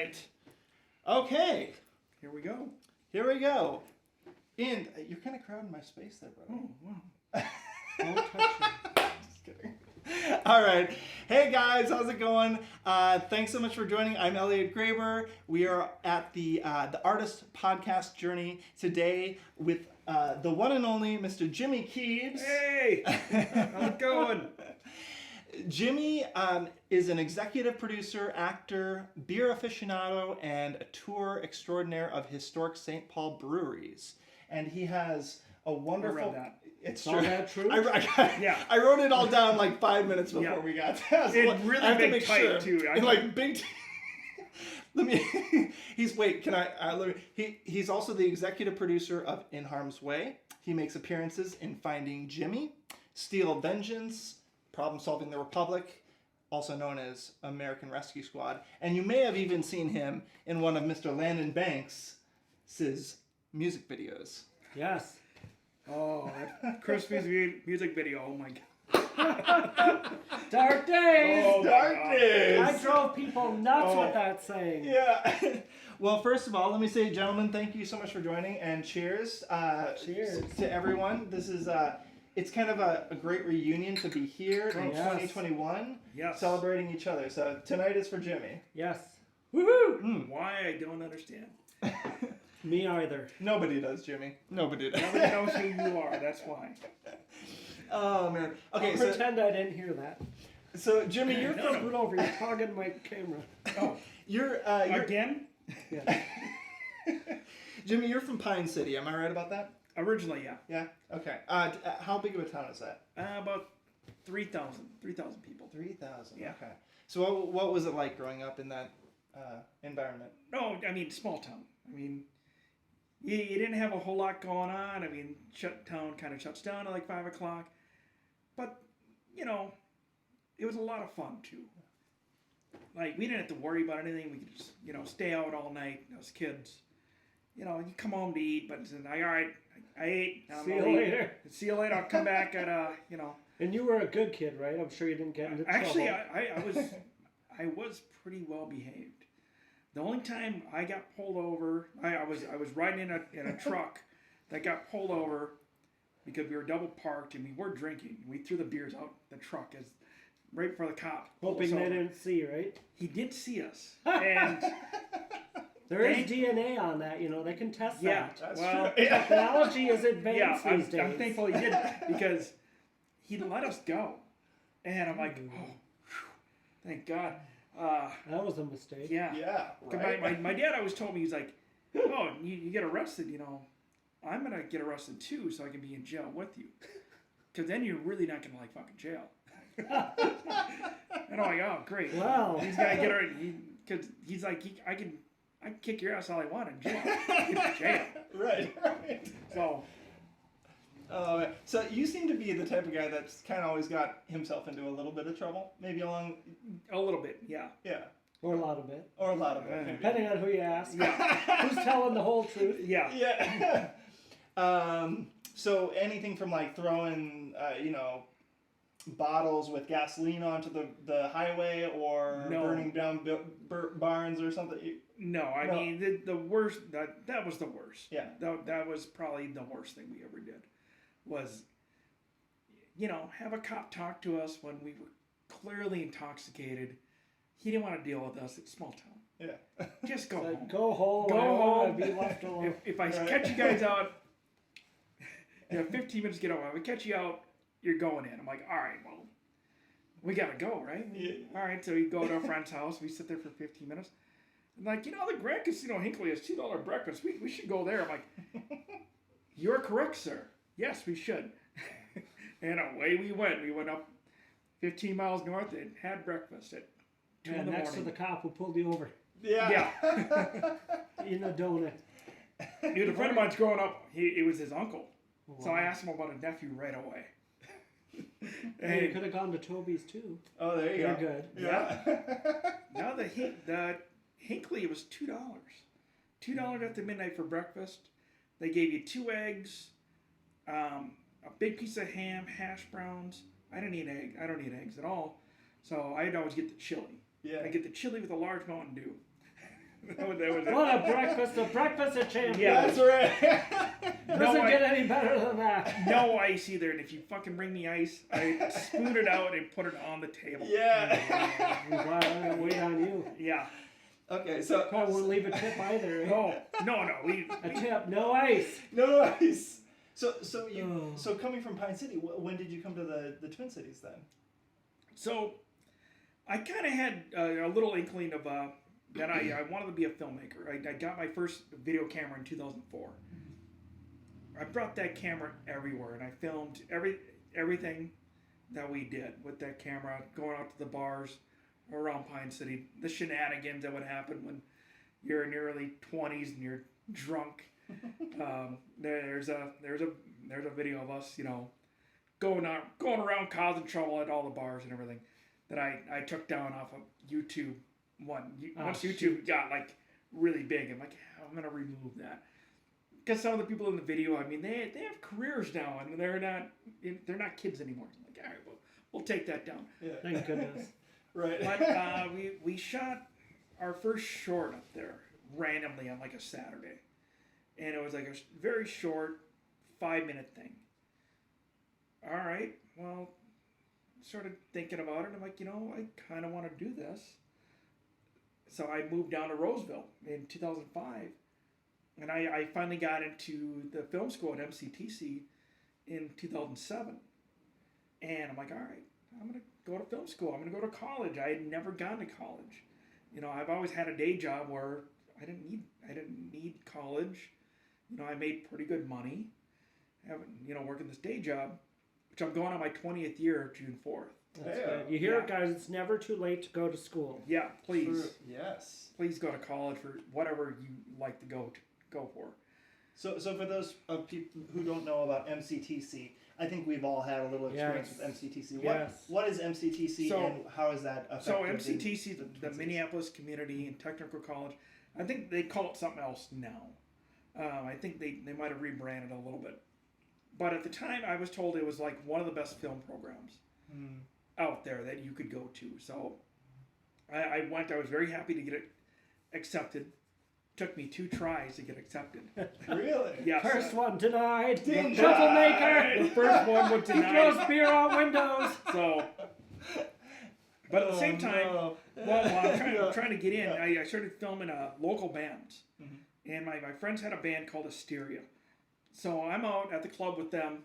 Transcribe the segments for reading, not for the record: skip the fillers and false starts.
right. Okay. Here we go. Here we go. And you're kind of crowding my space there, brother. Oh, wow. Don't touch me. Just kidding. All right. Hey, guys. How's it going? Thanks so much for joining. I'm Elliott Graber. We are at the Artist Podcast Journey today with the one and only Mr. Jimmy Keebs. Hey! How's it going? Jimmy is an executive producer, actor, beer aficionado, and a tour extraordinaire of historic St. Paul breweries. And he has a wonderful... I read that. It's all true. that true? Yeah. I wrote it all down like 5 minutes before we got to so it. Really I have big to make type, sure. too. In like big... Let me... He's also the executive producer of In Harm's Way. He makes appearances in Finding Jimmy, Steel Vengeance, Problem Solving the Republic, also known as American Rescue Squad. And you may have even seen him in one of Mr. Landyn Banx's music videos. Yes. Oh, that Christmas music video. Oh, my God. Dark days! Oh, dark days! I drove people nuts with that saying. Yeah. Well, first of all, let me say, gentlemen, thank you so much for joining, and cheers. Cheers. To everyone. This is... it's kind of a great reunion to be here in 2021, celebrating each other. So tonight is for Jimmy. Yes. Woohoo! Why, I don't understand. Me either. Nobody does, Jimmy. Nobody does. Nobody knows who you are, that's why. Oh, man. Okay, I'll pretend I didn't hear that. So, Jimmy, you're from... Scoot over, you're hogging my camera. Oh. You're Again? Yeah. Jimmy, you're from Pine City. Am I right about that? Originally, yeah. Yeah? Okay. How big of a town is that? About 3,000 people. 3,000. Yeah. Okay. So what was it like growing up in that environment? No, I mean, small town. I mean, you didn't have a whole lot going on. I mean, town kind of shuts down at like 5 o'clock. But, you know, it was a lot of fun, too. Like, we didn't have to worry about anything. We could just, stay out all night as kids. You come home to eat, but all right, I ate. See you later. See you later. I'll come back at, And you were a good kid, right? I'm sure you didn't get into trouble. Actually, I was pretty well behaved. The only time I got pulled over, I was riding in a truck that got pulled over because we were double parked and we were drinking. We threw the beers out the truck right before the cop. Hoping they didn't see, right? He did see us, and there is DNA on that. They can test that. That's well, true. Technology is advanced these days. I'm thankful he did because he let us go, and I'm like, oh, whew, thank God. That was a mistake. Yeah. Yeah. Right. My dad always told me, he's like, oh, you get arrested, I'm going to get arrested too so I can be in jail with you. Because then you're really not going to like fucking jail. And I'm like, oh, great. Wow. He's going to get arrested. Because he's like, I can kick your ass all I want in jail. In jail. Right. So. So you seem to be the type of guy that's kind of always got himself into a little bit of trouble, maybe along... A little bit, yeah. Yeah. Or a lot of it. Or a lot of it. Depending on who you ask. Yeah. Who's telling the whole truth? Yeah. Yeah. So anything from like throwing, bottles with gasoline onto the highway or burning down barns or something? No, I mean, the worst, that was the worst. Yeah. That was probably the worst thing we ever did was, have a cop talk to us when we were clearly intoxicated. He didn't want to deal with us. It's small town. Yeah. Just go home. Go home. Go home. Be left alone. If I catch you guys out, 15 minutes to get home. If I catch you out, you're going in. I'm like, all right, well, we got to go, right? Yeah. All right, so we go to a friend's house. We sit there for 15 minutes. I'm like, the Grand Casino Hinckley has $2 breakfast. We should go there. I'm like, you're correct, sir. Yes, we should. And away we went. We went up 15 miles north and had breakfast at 2 in the next morning. to the cop who pulled you over. Yeah. Eating a donut. Dude, a friend of mine's growing up, it was his uncle. Wow. So I asked him about a nephew right away. And you could have gone to Toby's too. Oh, there you They're go. good. Yeah. Now the Hinckley was $2. $2 after midnight for breakfast. They gave you 2 eggs, a big piece of ham, hash browns. I don't eat eggs at all. So I'd always get the chili. Yeah. I get the chili with a large Mountain Dew. What a breakfast! A breakfast of champions. Yeah. That's right. Doesn't get any better than that. No ice either, and if you fucking bring me ice, I spoon it out and put it on the table. Yeah. I'm glad I gotta wait on you. Yeah. Okay, so I wouldn't leave a tip either. Eh? No. A tip, no ice. no ice. So coming from Pine City, when did you come to the Twin Cities then? So, I kind of had a little inkling of that I wanted to be a filmmaker. I got my first video camera in 2004. I brought that camera everywhere, and I filmed everything that we did with that camera, going out to the bars around Pine City, the shenanigans that would happen when you're in your early 20s and you're drunk. There's a video of us, going around causing trouble at all the bars and everything that I took down off of YouTube. Once YouTube got like really big, I'm like, I'm gonna remove that. Because some of the people in the video, I mean, they have careers now, and they're not kids anymore. I'm like, all right, we'll take that down. Yeah. Thank goodness. Right. But we shot our first short up there randomly on like a Saturday, and it was like a very short 5-minute thing. All right, well, started thinking about it. I'm like, I kind of want to do this. So I moved down to Roseville in 2005. And I finally got into the film school at MCTC in 2007. And I'm like, all right, I'm going to go to film school. I'm going to go to college. I had never gone to college. I've always had a day job where I didn't need college. I made pretty good money, working this day job, which I'm going on my 20th year, June 4th. That's good. You hear it, guys. It's never too late to go to school. Yeah, please. True. Yes. Please go to college for whatever you like to go for. So for those of people who don't know about MCTC, I think we've all had a little experience with MCTC. What is MCTC and how is that affected? So MCTC, the Minneapolis Community and Technical College, I think they call it something else now. I think they might have rebranded a little bit. But at the time, I was told it was like one of the best film programs out there that you could go to. So I went. I was very happy to get it accepted. Took me 2 tries to get accepted. Really? Yes. First one denied. Denied. Troublemaker. The first one was He denied. throws beer out windows. So, but at the same time, while I'm trying to get in, I started filming local bands. And my friends had a band called Hysteria. So I'm out at the club with them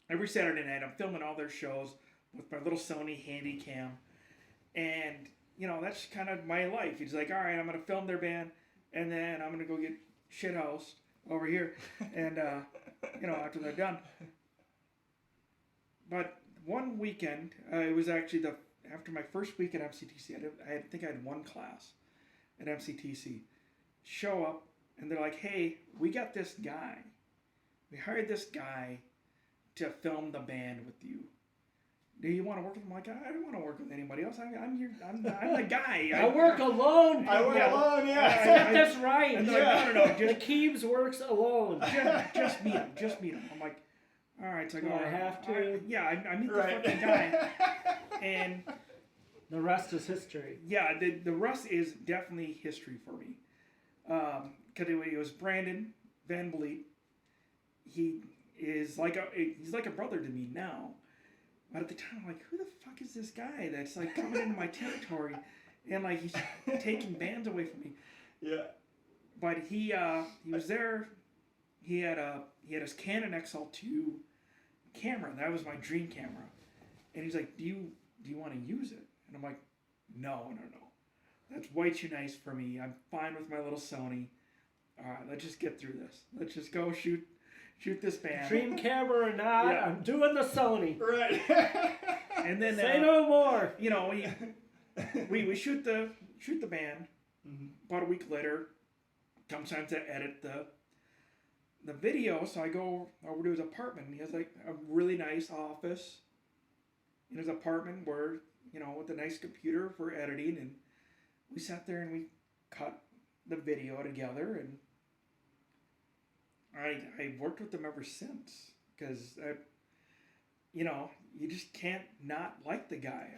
every Saturday night. I'm filming all their shows with my little Sony handy cam. And, that's kind of my life. He's like, all right, I'm going to film their band, and then I'm going to go get shithoused over here. And, after they're done. But one weekend, it was actually after my first week at MCTC, I think I had 1 class at MCTC. Show up, and they're like, hey, we got this guy. We hired this guy to film the band with you. Do you want to work with him? I'm like, I don't want to work with anybody else. I'm the guy. I work alone. I work alone, yeah. Get this right. And they're like, no, The Keebs works alone. just meet him. Just meet him. I'm like, all right. So I go, I have to. I meet the fucking guy. And the rest is history. Yeah, the rest is definitely history for me. Because it was Brandon Van Vliet. He's like a brother to me now. But at the time, I'm like, who the fuck is this guy that's like coming into my territory and like he's taking bands away from me? Yeah. But he was there. He had his Canon XL2 camera. That was my dream camera. And he's like, do you want to use it? And I'm like, no. That's way too nice for me. I'm fine with my little Sony. All right, let's just get through this. Let's just go shoot this band. Dream camera or not, Yeah. I'm doing the Sony. Right. And then Say no more. We shoot the band. About a week later, comes time to edit the video. So I go over to his apartment. He has like a really nice office in his apartment where with a nice computer for editing, and we sat there and we cut the video together, and I worked with them ever since, because you just can't not like the guy.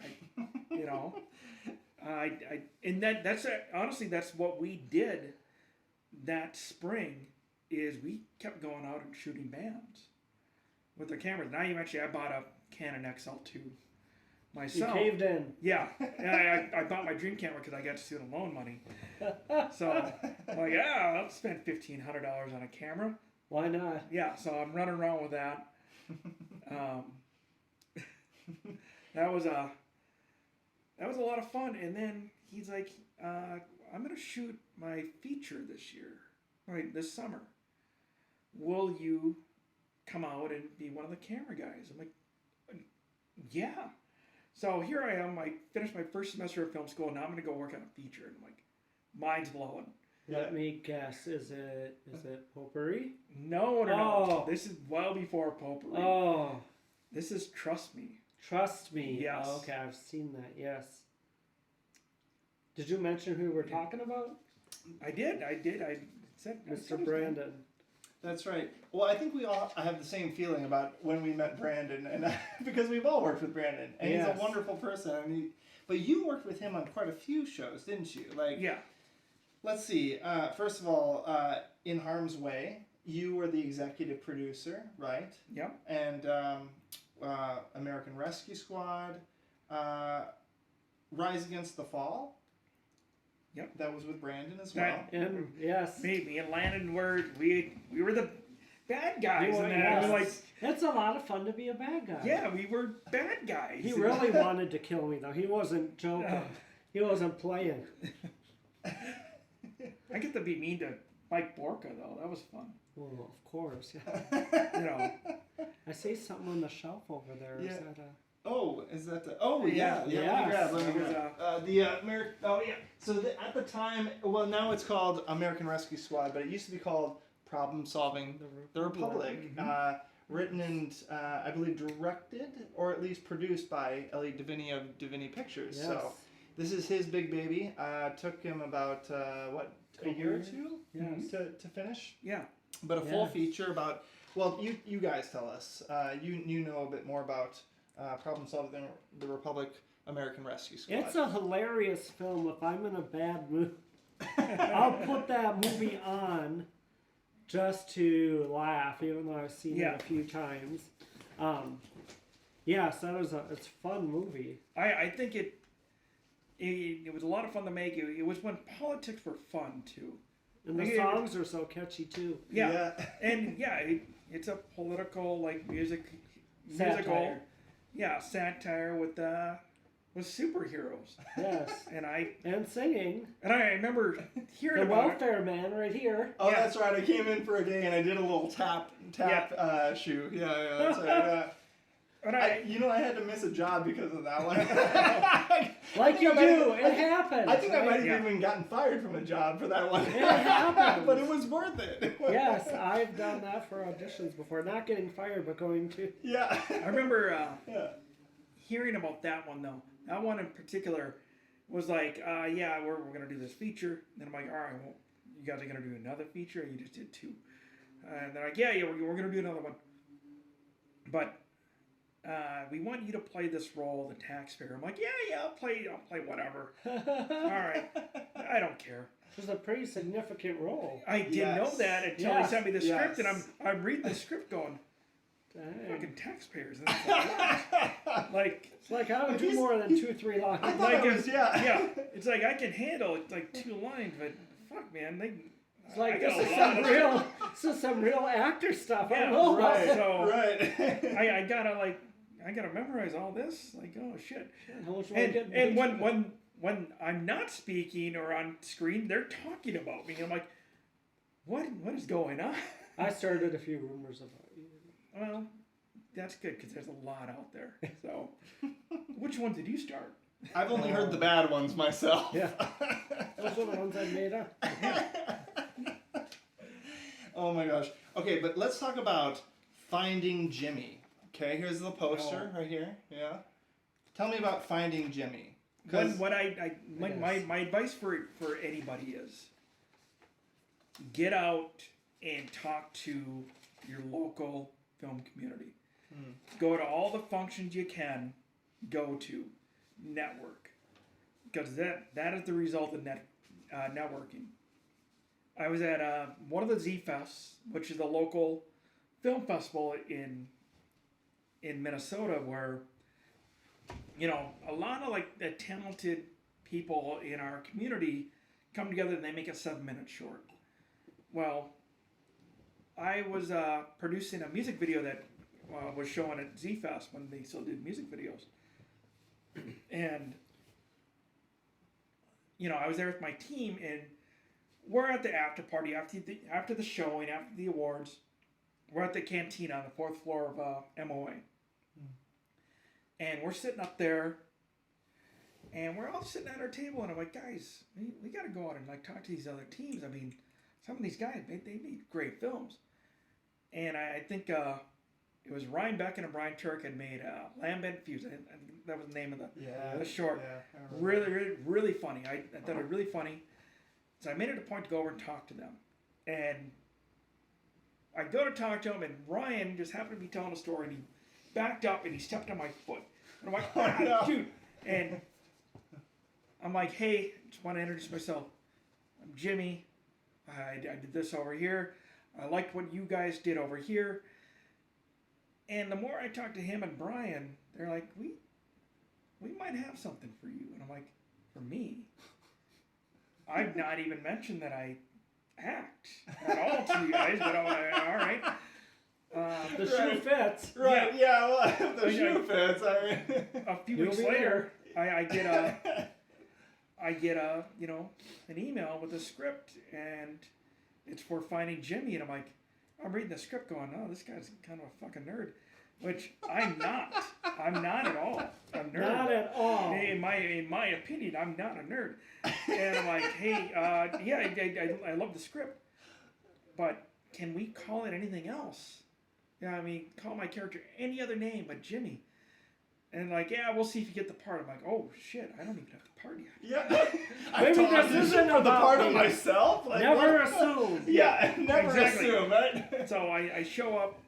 Honestly, that's what we did that spring. Is we kept going out and shooting bands with the cameras. Now I bought a Canon XL2 myself. You caved in. Yeah, and I bought my dream camera because I got student loan money. So I'm like, yeah, I'll spend $1,500 on a camera. Why not? Yeah, so I'm running around with that. That was a lot of fun. And then he's like, I'm gonna shoot my feature this year, right, this summer. Will you come out and be one of the camera guys? I'm like, yeah. So here I am. I finished my first semester of film school. Now I'm going to go work on a feature. And I'm like, mind's blowing. Let me guess. Is it potpourri? No. Oh. This is well before potpourri. Oh. This is Trust Me. Trust Me. Yes. Oh, okay, I've seen that. Yes. Did you mention who we're talking about? I did. I said Mr. Brandon. That's right. Well, I think I have the same feeling about when we met Brandon, and because we've all worked with Brandon, and he's a wonderful person. But you worked with him on quite a few shows, didn't you? Like, yeah. Let's see. First of all, In Harm's Way, you were the executive producer, right? Yep. And American Rescue Squad, Rise Against the Fall. Yep. That was with Brandon as well. And yes. Me and Landyn we were the bad guys. Yes. Like, it's a lot of fun to be a bad guy. yeah, we were bad guys. He really wanted to kill me though. He wasn't joking. He wasn't playing. I get to be mean to Mike Borka though. That was fun. Well, of course. Yeah. You know. I see something on the shelf over there. Yeah. Is that a... Oh, is that the? Oh, yeah. Yes. Let me grab. The American. Oh, yeah. So at the time, well, now it's called American Rescue Squad, but it used to be called Problem Solving the Republic. Mm-hmm. Written and I believe directed, or at least produced by Elliott Graber of Divini Pictures. Yes. So this is his big baby. Took him about a year or two to finish. Yeah. But a full feature about. Well, you guys tell us. You know a bit more about. Problem Solving the Republic, American Rescue Squad. It's a hilarious film. If I'm in a bad mood, I'll put that movie on just to laugh, even though I've seen it a few times. Yes, it's a fun movie. I think it was a lot of fun to make. It was when politics were fun too. And the songs are so catchy too. Yeah. And it's a political musical. Satire. Yeah, satire with superheroes. Yes. And singing. And I remember hearing the about welfare man right here. Oh, that's right. I came in for a day and I did a little tap shoot. Yeah, that's right. And I had to miss a job because of that one. It happens. I think I might have even gotten fired from a job for that one. It happens. But it was worth it. Yes, I've done that for auditions before. Not getting fired, but going to. Yeah. I remember hearing about that one, though. That one in particular was like, we're going to do this feature. And then I'm like, all right, well, you guys are going to do another feature? And you just did two. And they're like, we're going to do another one. But we want you to play this role, the taxpayer. I'm like, I'll play whatever. All right, I don't care. It was a pretty significant role. I didn't know that until he sent me the script, and I'm reading the script going, fucking taxpayers. And it's like I would do more than 2-3 lines. I thought it was, It's like I can handle it like 2 lines, but fuck, man, it's like this is some real actor stuff. Yeah, I know. right. So right. I gotta memorize all this. Like, oh shit. And when I'm not speaking or on screen, they're talking about me. I'm like, what is going on? I started a few rumors about you. Well, that's good because there's a lot out there. So, which one did you start? I've only heard the bad ones myself. Yeah. Those are the ones I made up. Oh my gosh. Okay, but let's talk about Finding Jimmy. Okay, here's the poster right here. Yeah. Tell me about Finding Jimmy. My advice for anybody is get out and talk to your local film community. Go to all the functions you can go to. Network. because that is the result of networking. I was at one of the Z Fests, which is a local film festival in Minnesota, where a lot of like the talented people in our community come together and they make a 7-minute short. Well, I was producing a music video that was shown at Z Fest when they still did music videos, and I was there with my team, and we're at the after party after the showing, after the awards. We're at the cantina on the 4th floor of MOA. And we're sitting up there, and we're all sitting at our table, and I'm like, guys, we got to go out and like talk to these other teams. I mean, some of these guys, they made great films. And I think it was Ryan Becken and Brian Turk had made Landyn Banx. That was the name of the short. Yeah, really, really, really funny. I thought it was really funny. So I made it a point to go over and talk to them. And I go to talk to him, and Ryan just happened to be telling a story, and he backed up and he stepped on my foot. And I'm like, dude. And I'm like, hey, just want to introduce myself. I'm Jimmy. I did this over here. I liked what you guys did over here. And the more I talked to him and Brian, they're like, we might have something for you. And I'm like, for me? I've not even mentioned that I act at all to you guys, but all right. The shoe fits. Right, yeah, well, if the shoe fits, I mean. A few weeks later, I get a an email with a script, and it's for Finding Jimmy, and I'm reading the script going, oh, this guy's kind of a fucking nerd, which I'm not. I'm not at all a nerd. Not at all. In my opinion, I'm not a nerd. And I'm like, hey, I love the script, but can we call it anything else? Yeah, I mean, call my character any other name but Jimmy. And like, yeah, we'll see if you get the part. I'm like, oh shit, I don't even have the part yet. Yeah, maybe this isn't the part about of myself. Like, never assume. Yeah, never Exactly. assume, right? So I show up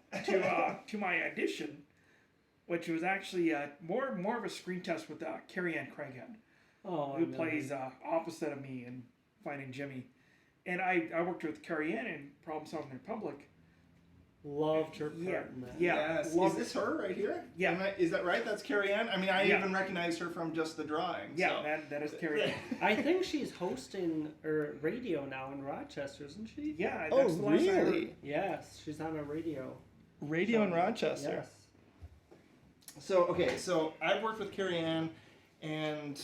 to my audition, which was actually more of a screen test with Carrie Ann Craighead, who plays opposite of me in Finding Jimmy. And I worked with Carrie Ann in Problem Solving Republic. Loved her part in that. Yeah. Yes. Is this her right here? Yeah. Is that right? That's Carrie Ann? I mean, I even recognized her from just the drawing. Yeah, so. that is Carrie Ann. I think she's hosting radio now in Rochester, isn't she? Yeah. Oh, That's the last I heard. really? Yes, she's on a radio. Radio in Rochester. Yes. So I've worked with Carrie Ann and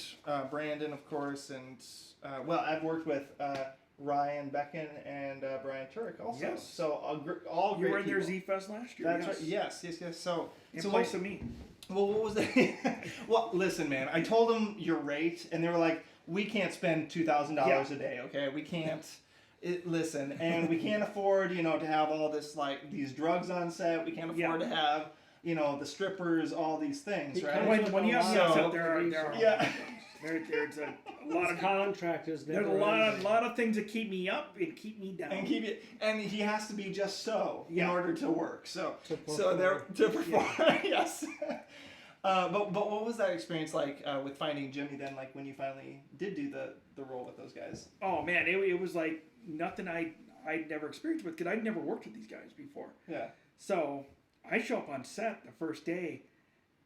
Brandon, of course, and I've worked with Ryan Becken and Brian Turk also. Yes. So all great You were in their people. Z-Fest last year. That's right. Yes. So In so place of me. Well, what was that? Well, listen, man. I told them your rate, and they were like, "We can't spend $2,000 a day. Okay, we can't." Listen, and we can't afford, to have all this these drugs on set. We can't afford to have, the strippers, all these things, right? When you have the set, there are Yeah. there's a lot of contract is there's a lot of things that keep me up and keep me down. And he has to be just so in order to work. So to perform. Yes. But what was that experience like with Finding Jimmy then? Like when you finally did do the role with those guys? Oh man, it was like nothing I'd never experienced with, because I'd never worked with these guys before. Yeah. So I show up on set the first day,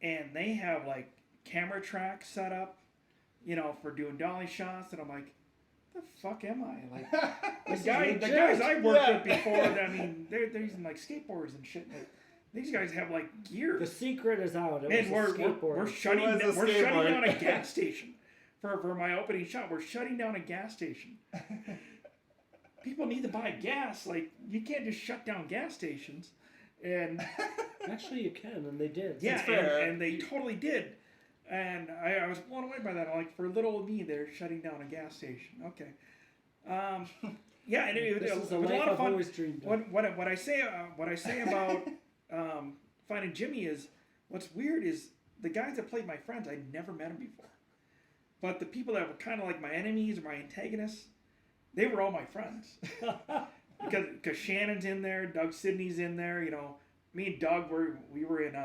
and they have like camera tracks set up, for doing dolly shots, and I'm like, the fuck am I? Like the guys I worked with before, I mean, they're using like skateboards and shit. Like, these guys have like gear. The secret is out. And we're shutting down a gas station for my opening shot. We're shutting down a gas station. People need to buy gas. Like, you can't just shut down gas stations. And actually, you can, and they did. Yeah, and they totally did. And I was blown away by that. I'm like, for little old me, they're shutting down a gas station. Okay. Yeah, and it was a lot of fun. What I say about Finding Jimmy is, what's weird is the guys that played my friends, I'd never met them before. But the people that were kind of like my enemies or my antagonists, they were all my friends. because Shannon's in there, Doug Sidney's in there. Me and Doug we were in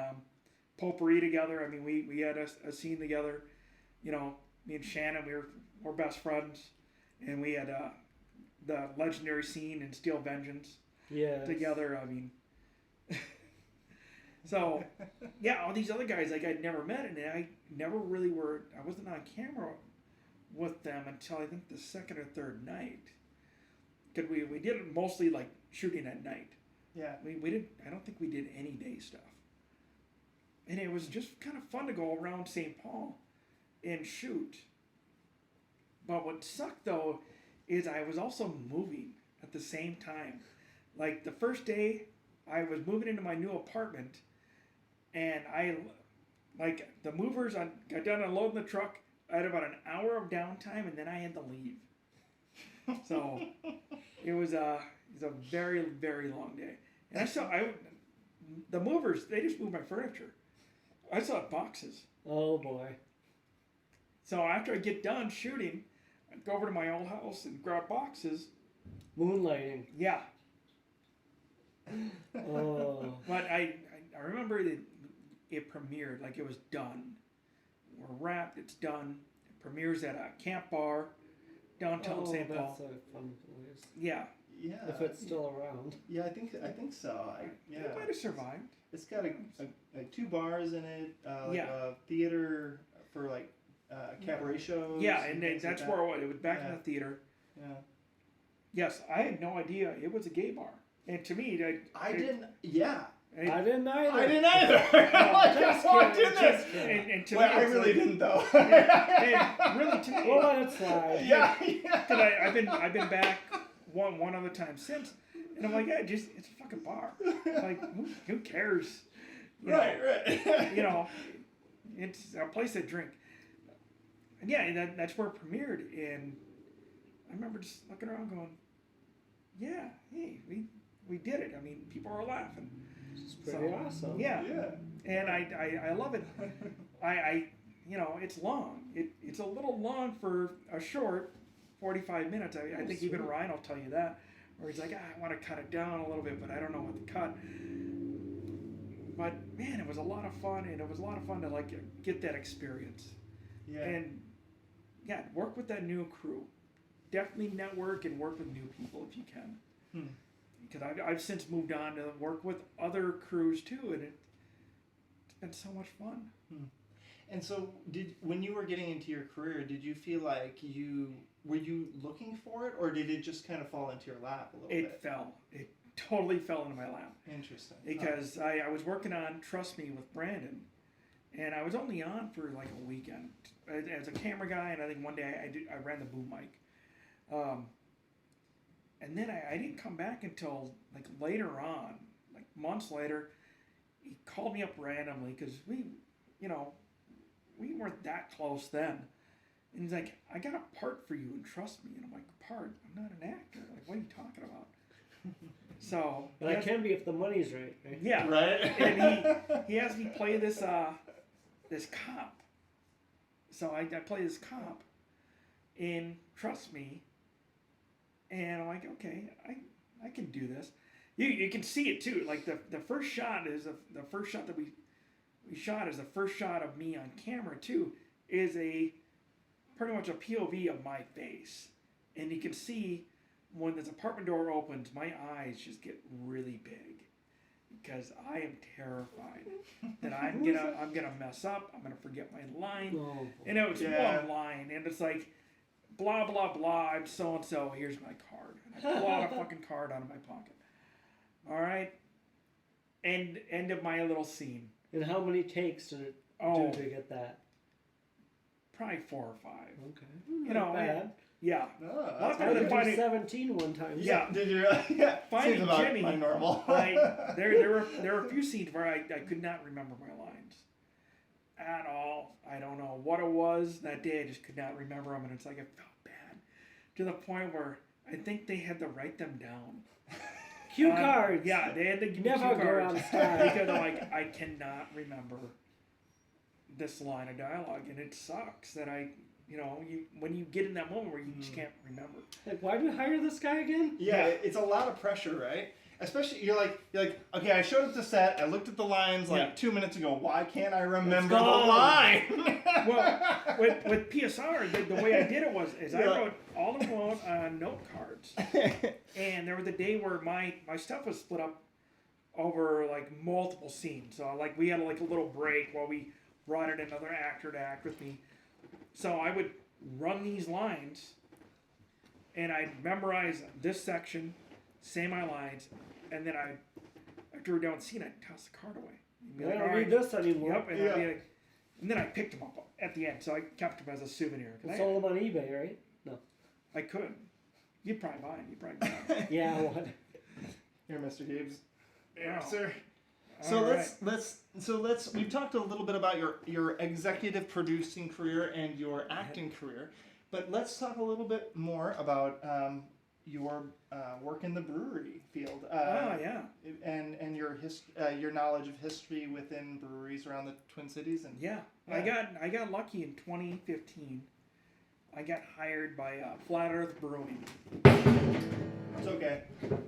Potpourri together. I mean, we had a scene together. me and Shannon, we're best friends, and we had the legendary scene in Steel Vengeance together. I mean, so yeah, all these other guys like I'd never met, and I never really I wasn't on camera with them until I think the second or third night. Cause we did it mostly like shooting at night. Yeah. We did. I don't think we did any day stuff. And it was just kind of fun to go around St. Paul and shoot. But what sucked though is I was also moving at the same time. Like the first day, I was moving into my new apartment, and the movers, I got done unloading the truck. I had about an hour of downtime, and then I had to leave. So it was a very, very long day. And the movers, they just moved my furniture. I still had boxes. Oh boy. So after I get done shooting, I'd go over to my old house and grab boxes. Moonlighting. Yeah. Oh. But I remember it premiered, like it was done. We're wrapped, it's done. It premieres at a camp bar downtown St. Paul. That's a fun place. Yeah. Yeah. If it's still around. Yeah, I think so. It might have survived. It's got two bars in it, like a theater for like cabaret shows. Yeah, and that's like where it was back in the theater. Yeah. Yes, I had no idea it was a gay bar. And to me, I didn't. Yeah. I didn't either. I didn't either. I just walked in there. And to Well, me, I really didn't though. and really to me, We'll let it slide. Yeah. because I've been back one other time since, and I'm like, yeah, it's a fucking bar. Like, who cares? Right. You know, it's a place to drink. And yeah, that's where it premiered, and I remember just looking around going, yeah, hey, we did it. I mean, people are laughing. It's pretty awesome. Yeah. Yeah. And I love it. I it's long. It's a little long for a short 45 minutes. I think even Ryan will tell you that. Where he's like, I want to cut it down a little bit, but I don't know what to cut. But man, it was a lot of fun, and it was a lot of fun to like get that experience. Yeah. And yeah, work with that new crew. Definitely network and work with new people if you can. Because I've since moved on to work with other crews too, and it's been so much fun. And so, when you were getting into your career, did you feel like were you looking for it, or did it just kind of fall into your lap a little bit? It fell. It totally fell into my lap. Interesting. Because I was working on Trust Me with Brandon, and I was only on for like a weekend as a camera guy, and I think one day I ran the boom mic. And then I didn't come back until like later on, like months later. He called me up randomly because we weren't that close then. And he's like, I got a part for you and Trust Me. And I'm like, part? I'm not an actor. Like, what are you talking about? So. But I can be if the money's right. Yeah. Right. And he has me play this cop. So I play this cop in Trust Me. And I'm like, okay, I can do this. You can see it too. Like the first shot is the first shot that we shot is the first shot of me on camera too. Is pretty much a POV of my face, and you can see when this apartment door opens, my eyes just get really big because I am terrified that I'm gonna mess up. I'm gonna forget my line, and it was one line, and it's like. Blah, blah, blah, I'm so-and-so, here's my card. And I pull out a fucking card out of my pocket. All right? End of my little scene. And how many takes did it do to get that? Probably 4 or 5. Okay. Not bad. Yeah. Oh, I did 17 one time. Yeah. Did you? Yeah. Finding Seems about Jimmy, my normal. there were a few scenes where I could not remember my lines. At all. I don't know what it was that day. I just could not remember them, and it's like I felt bad to the point where I think they had to write them down. Cue cards. Yeah, they had to give me Never cue go cards out of style. because I'm like I cannot remember this line of dialogue, and it sucks that when you get in that moment where you just can't remember. Like, why did we hire this guy again? Yeah, it's a lot of pressure, right? especially you're like, okay, I showed up to set. I looked at the lines like 2 minutes ago. Why can't I remember the line? Well, with PSR, the way I did it was I wrote all of them on note cards, and there was a day where my stuff was split up over like multiple scenes. So like we had like a little break while we brought in another actor to act with me. So I would run these lines, and I'd memorize this section, say my lines, and then I after we're done with the scene, I'd toss the card away. I don't read this anymore. Yep, and I'd be like, and then I picked them up at the end, so I kept them as a souvenir. It's sold them on eBay, right? No. I could. You'd probably buy them. You'd probably buy them. Yeah, what? Here, Mr. Keebs. Yeah, sir. So let's we've talked a little bit about your executive producing career and your acting career, but let's talk a little bit more about your work in the brewery field. And your knowledge of history within breweries around the Twin Cities and I got lucky in 2015. I got hired by Flat Earth Brewing. It's okay.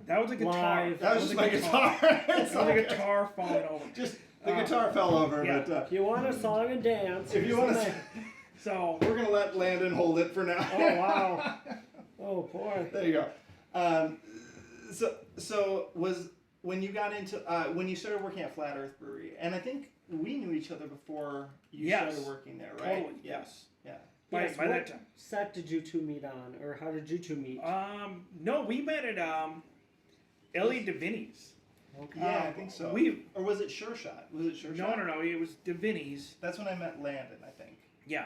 That was a guitar. That was just my guitar. That was a guitar falling over. Just the guitar fell over. Yeah. But If you want a song and dance, if you want to, so we're gonna let Landyn hold it for now. Oh wow. Oh boy. There you go. So was when you got into when you started working at Flat Earth Brewery, and I think we knew each other before you started working there, right? Totally. Yes. Yeah. By Yes, that what time. set did you two meet on, or how did you two meet? No, we met at Elliott Graber's. Okay. Yeah, I think so. Or was it Sure Shot? Was it Sure Shot? No. It was Graber's. That's when I met Landyn, I think. Yeah.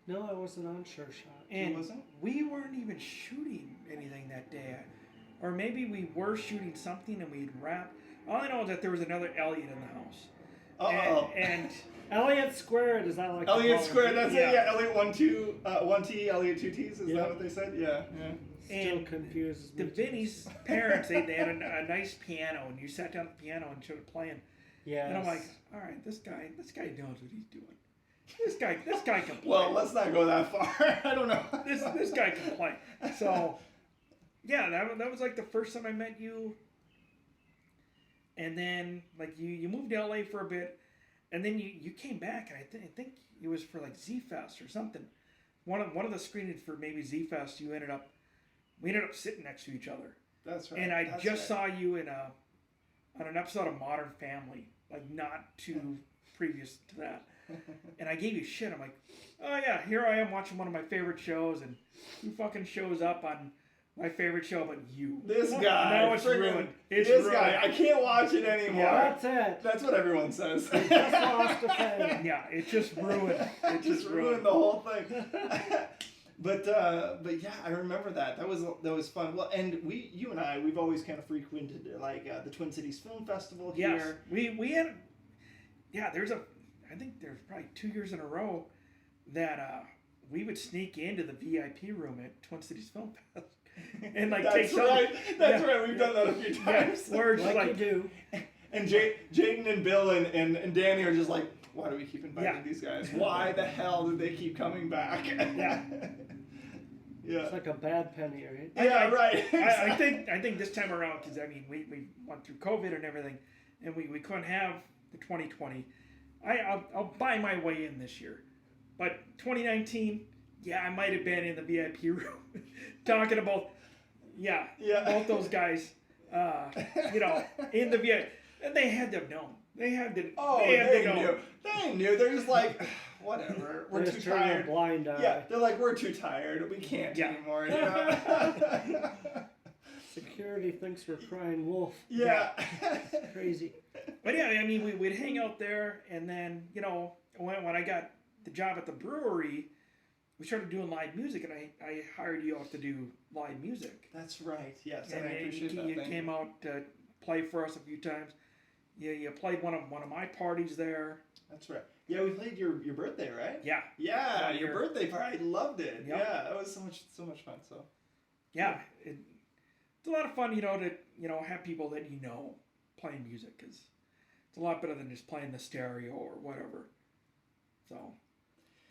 No, I wasn't on Sure Shot. And You wasn't? we weren't even shooting anything that day. Or maybe we were shooting something and we'd wrapped. All I know is that there was another Elliott in the house. Uh-oh. And Elliott Squared, is that like Elliott Squared, that's Yeah. it. Yeah, Elliott 1 T, Elliott 2 T's. Is that what they said? Yeah. Still and confuses me. the Vinny's parents, they had a nice piano, and you sat down at the piano and started playing. Yes. And I'm like, all right, this guy knows what he's doing. This guy can play. Well, let's not go that far. I don't know. This guy can play. So, yeah, that was like the first time I met you. And then, like, you moved to LA for a bit, and then you came back, and I think it was for like Z Fest or something. One of the screenings for maybe Z Fest, we ended up sitting next to each other. That's right. And I just saw you on an episode of Modern Family, like not too previous to that. And I gave you shit. I'm like, oh yeah, here I am watching one of my favorite shows, and who fucking shows up on my favorite show but you? This guy. Now it's ruined. It's this ruined. guy. I can't watch it anymore. Yeah. That's it. That's what everyone says. Just lost a fan. Yeah, it just ruined. It just ruined the whole thing. But yeah, I remember that. That was fun. Well, and you and I, we've always kind of frequented like the Twin Cities Film Festival here. Yes, we had. Yeah, I think there's probably 2 years in a row that we would sneak into the VIP room at Twin Cities Film Fest and like take some. That's right. We've done that a few times. Yeah, we're just Like you do. And Jaden and Bill and Danny are just like, why do we keep inviting these guys? Why the hell did they keep coming back? Yeah. Yeah. It's like a bad penny, right? Yeah, right. I think this time around, because I mean we went through COVID and everything, and we couldn't have the 2020. I'll buy my way in this year, but 2019, yeah, I might have been in the VIP room talking about both those guys, in the VIP, and they had to have known. They had to. Oh, they knew. They knew. They're just like, whatever. We're too tired. A blind eye. Yeah, they're like, we're too tired. We can't anymore. You know? Security thinks we're crying wolf. Yeah. It's crazy. But yeah, I mean, we'd hang out there, and then when I got the job at the brewery, we started doing live music, and I hired you out to do live music. That's right. Yes, and I And appreciate that. you came out to play for us a few times. Yeah, you played one of my parties there. That's right. Yeah, we played your birthday, right? Yeah. Yeah, your birthday party. I loved it. Yep. Yeah, that was so much fun. So. Yeah, it's a lot of fun, to have people that playing music, because it's a lot better than just playing the stereo or whatever. So,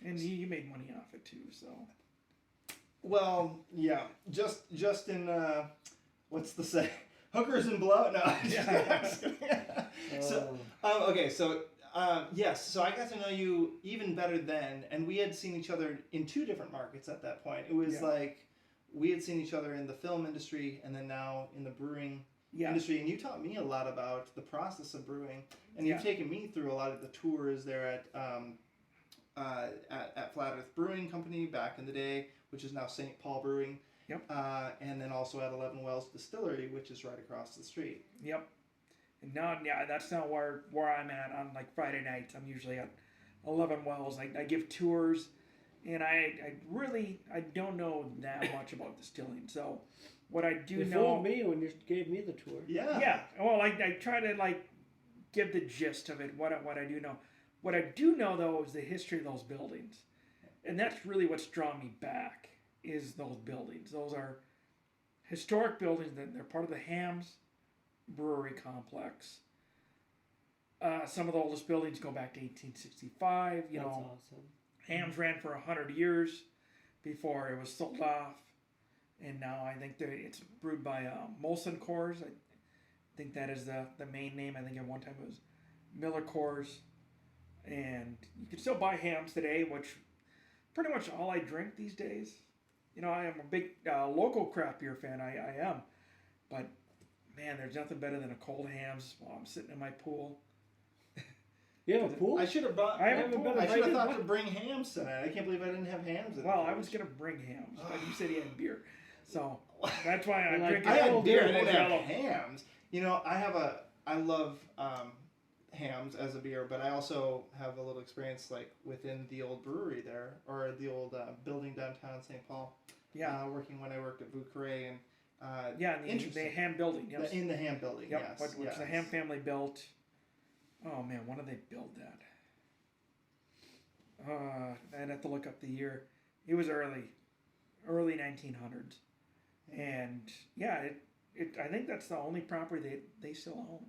and you made money off it too. So. Well, yeah, just in what's the say? Hookers and blow? No. Yeah. So, okay, so yes, so I got to know you even better then, and we had seen each other in 2 different markets at that point. It was like we had seen each other in the film industry, and then now in the brewing industry. And you taught me a lot about the process of brewing, and you've taken me through a lot of the tours there at Flat Earth Brewing Company back in the day, which is now St. Paul Brewing. Yep. And then also at 11 Wells Distillery, which is right across the street. Yep. And now, that's not where I'm at on like Friday nights. I'm usually at 11 Wells. I give tours, and I don't know that much about distilling. So what I do you know. fooled me when you gave me the tour. Yeah. Yeah. Well, I try to like give the gist of it. What I do know. What I do know though is the history of those buildings, and that's really what's drawn me back. Is those buildings. Those are historic buildings. They're part of the Hams Brewery complex. Some of the oldest buildings go back to 1865. That's awesome. Hams ran for 100 years before it was sold off. And now I think it's brewed by Molson Coors. I think that is the main name. I think at one time it was Miller Coors. And you can still buy Hams today, which pretty much all I drink these days. I am a big local craft beer fan. I am. But, man, there's nothing better than a cold Hams while I'm sitting in my pool. You have a pool? I should have brought. I have a pool. I should have thought to bring hams tonight. I can't believe I didn't have hams. Well, I was gonna bring Hams, but you said he had beer, so that's why I'm drinking. I had beer. I didn't have Modelo. hams. I love hams as a beer, but I also have a little experience like within the old brewery there, or the old building downtown St. Paul. Yeah. Working when I worked at Bouqueray and. The Ham building. Yes. In the Ham building. Yep. Yes. Which the Ham family built. Oh man, when did they build that? I'd have to look up the year. It was early 1900s, and I think that's the only property they still own.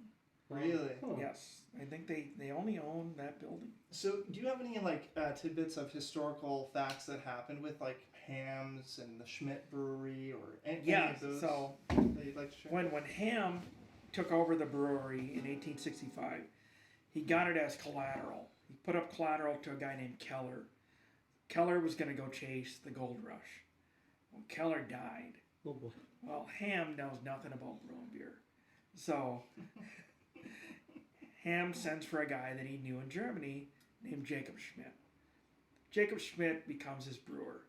Really? Oh. Yes, I think they only own that building. So, do you have any like tidbits of historical facts that happened with like Hams and the Schmidt Brewery or any of those? So that you'd like to share? when Ham took over the brewery in 1865, he got it as collateral. He put up collateral to a guy named Keller. Keller was going to go chase the gold rush. Well, Keller died. Oh boy. Well, Ham knows nothing about brewing beer. So Ham sends for a guy that he knew in Germany named Jacob Schmidt. Jacob Schmidt becomes his brewer.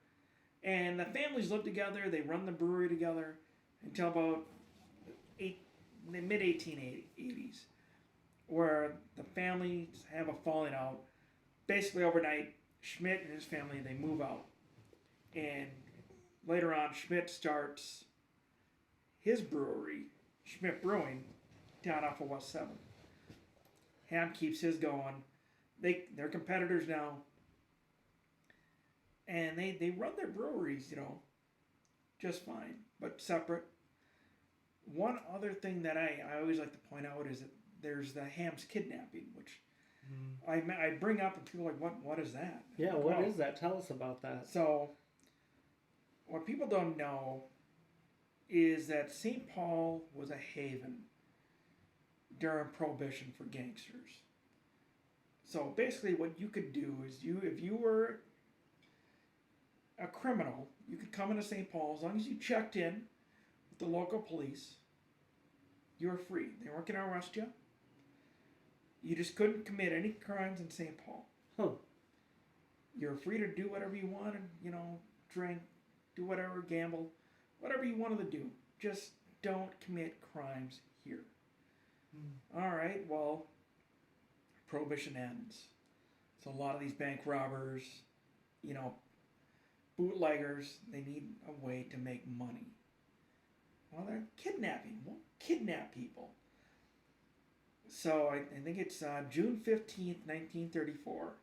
And the families live together. They run the brewery together until about the mid-1880s, where the families have a falling out. Basically, overnight, Schmidt and his family, they move out. And later on, Schmidt starts his brewery, Schmidt Brewing, down off of West 7th. Ham keeps his going. They're competitors now. And they run their breweries, just fine, but separate. One other thing that I always like to point out is that there's the Ham's kidnapping, which I bring up, and people are like, what is that? Yeah, what is that? Tell us about that. So, what people don't know is that St. Paul was a haven during Prohibition for gangsters. So basically what you could do is if you were a criminal, you could come into St. Paul as long as you checked in with the local police. You were free. They weren't going to arrest you. You just couldn't commit any crimes in St. Paul. Huh. You're free to do whatever you wanted, drink, do whatever, gamble, whatever you wanted to do. Just don't commit crimes here. All right, well, Prohibition ends. So a lot of these bank robbers, bootleggers, they need a way to make money. Well, they're kidnapping. We'll kidnap people. So I think it's June 15th, 1934.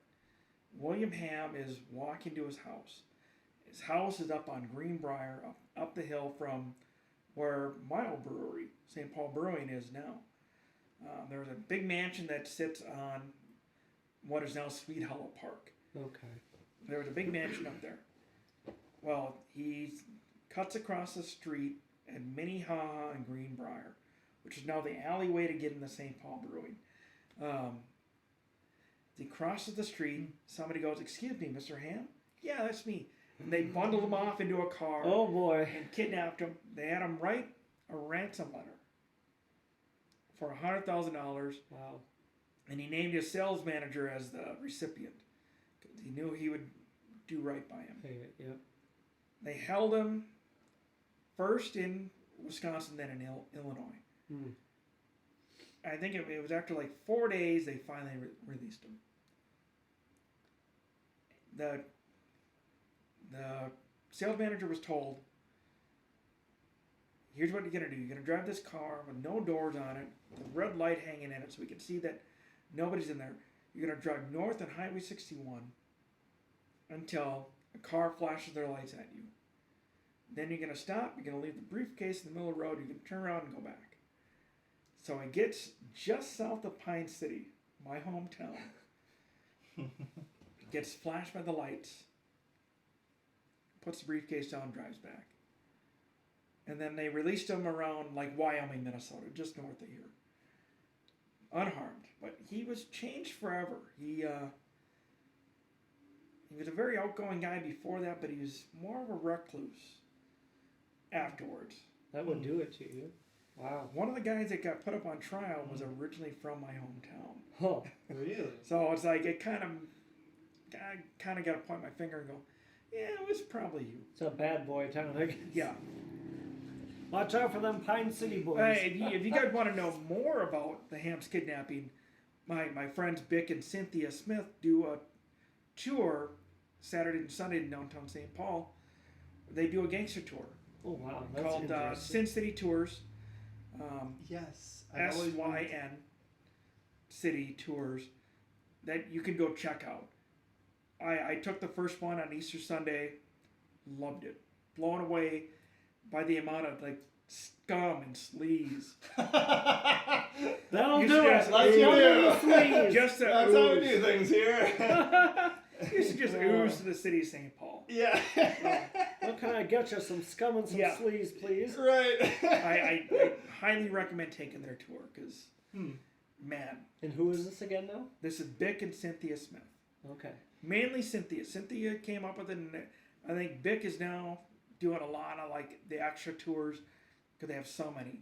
William Ham is walking to his house. His house is up on Greenbrier, up the hill from where my old brewery, St. Paul Brewing, is now. There's a big mansion that sits on what is now Sweet Hollow Park. Okay. There was a big mansion up there. Well, he cuts across the street at Minnehaha and Greenbrier, which is now the alleyway to get into St. Paul Brewing. He crosses the street. Somebody goes, "Excuse me, Mr. Ham?" "Yeah, that's me." And they bundled him off into a car Oh boy. and kidnapped him. They had him write a ransom letter for $100,000, Wow. and he named his sales manager as the recipient because he knew he would do right by him. Okay, yep. They held him first in Wisconsin, then in Illinois. Hmm. I think it was after like 4 days they finally released him. The sales manager was told, "Here's what you're gonna do. You're gonna drive this car with no doors on it, with a red light hanging in it, so we can see that nobody's in there. You're gonna drive north on Highway 61 until a car flashes their lights at you. Then you're gonna stop. You're gonna leave the briefcase in the middle of the road. You're gonna turn around and go back." So he gets just south of Pine City, my hometown. Gets flashed by the lights. Puts the briefcase down, drives back. And then they released him around like Wyoming, Minnesota, just north of here. Unharmed. But he was changed forever. He was a very outgoing guy before that, but he was more of a recluse afterwards. That would do it to you. Wow. One of the guys that got put up on trial was originally from my hometown. Oh. Really? So it's like I kind of got to point my finger and go, "Yeah, it was probably you." It's a bad boy town. I guess. Yeah. Watch out for them Pine City boys. If you guys want to know more about the Ham's kidnapping, my friends Bick and Cynthia Smith do a tour Saturday and Sunday in downtown St. Paul. They do a gangster tour Oh wow, that's called interesting. Sin City Tours. Yes. I've always wanted- SYN City Tours that you can go check out. I took the first one on Easter Sunday, loved it, blown away by the amount of like scum and sleaze. That'll You do just- it. Let's do it. Please. Just to That's how we ooze. do things here. Used to just ooze to the city of St. Paul. Yeah. What can I get you? Some scum and some Yeah. sleaze, please. Right. I highly recommend taking their tour because, man, And who is this again now? this is Bick and Cynthia Smith. Okay. Mainly Cynthia. Cynthia came up with it, and I think Bick is now doing a lot of like the extra tours because they have so many.